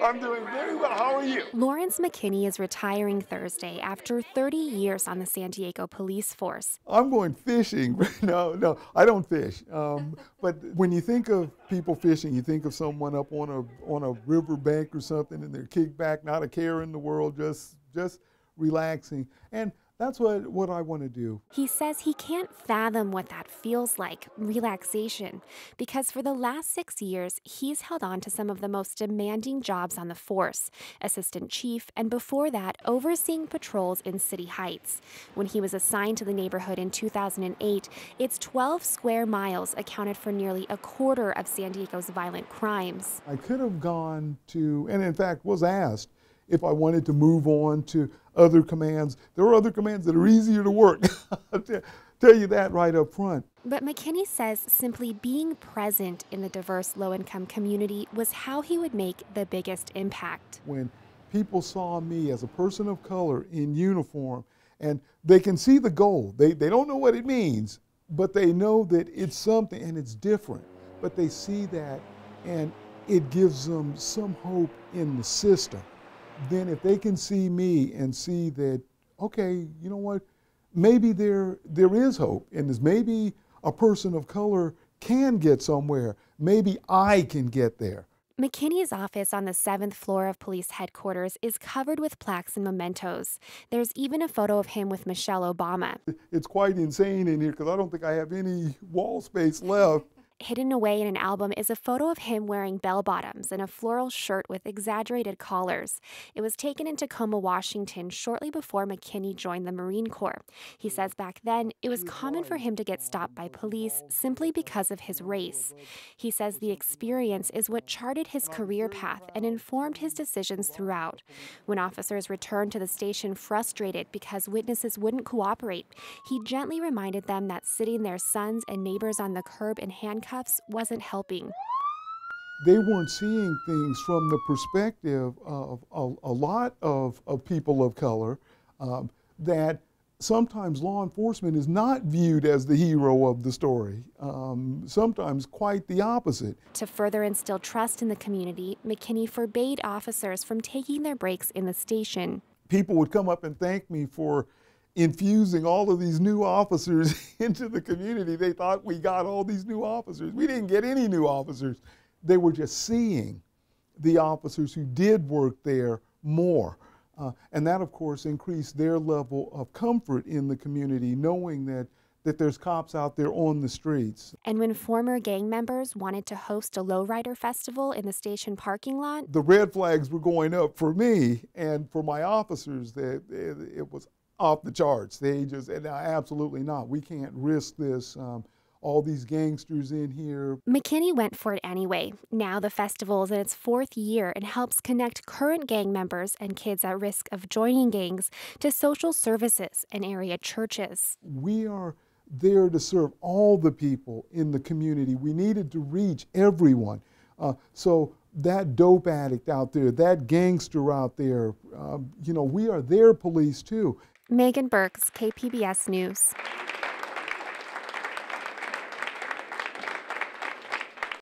I'm doing very well. How are you? Lawrence McKinney is retiring Thursday after 30 years on the San Diego police force. I'm going fishing. No, I don't fish. But when you think of people fishing, you think of someone up on a river bank or something, and they're kicked back, not a care in the world, just relaxing. And that's what I want to do. He says he can't fathom what that feels like, relaxation, because for the last 6 years, he's held on to some of the most demanding jobs on the force, assistant chief, and before that, overseeing patrols in City Heights. When he was assigned to the neighborhood in 2008, its 12 square miles accounted for nearly a quarter of San Diego's violent crimes. I could have gone to, and in fact was asked, if I wanted to move on to other commands. There are other commands that are easier to work. I'll tell you that right up front. But McKinney says simply being present in the diverse low-income community was how he would make the biggest impact. When people saw me as a person of color in uniform, and they can see the goal. They don't know what it means, but they know that it's something and it's different. But they see that, and it gives them some hope in the system. Then if they can see me and see that, okay, you know what, maybe there is hope in this. Maybe a person of color can get somewhere. Maybe I can get there. McKinney's office on the 7th floor of police headquarters is covered with plaques and mementos. There's even a photo of him with Michelle Obama. It's quite insane in here because I don't think I have any wall space left. Hidden away in an album is a photo of him wearing bell-bottoms and a floral shirt with exaggerated collars. It was taken in Tacoma, Washington, shortly before McKinney joined the Marine Corps. He says back then, it was common for him to get stopped by police simply because of his race. He says the experience is what charted his career path and informed his decisions throughout. When officers returned to the station frustrated because witnesses wouldn't cooperate, he gently reminded them that sitting their sons and neighbors on the curb in handcuffs wasn't helping. They weren't seeing things from the perspective of a lot of people of color, that sometimes law enforcement is not viewed as the hero of the story, sometimes quite the opposite. To further instill trust in the community, McKinney forbade officers from taking their breaks in the station. People would come up and thank me for infusing all of these new officers into the community. They thought we got all these new officers. We didn't get any new officers. They were just seeing the officers who did work there more. And that, of course, increased their level of comfort in the community, knowing that there's cops out there on the streets. And when former gang members wanted to host a lowrider festival in the station parking lot, the red flags were going up for me and for my officers. That it was off the charts. They just, and absolutely not. We can't risk this. All these gangsters in here. McKinney went for it anyway. Now the festival is in its 4th year and helps connect current gang members and kids at risk of joining gangs to social services and area churches. We are there to serve all the people in the community. We needed to reach everyone. So that dope addict out there, that gangster out there, we are their police too. Megan Burks, KPBS News.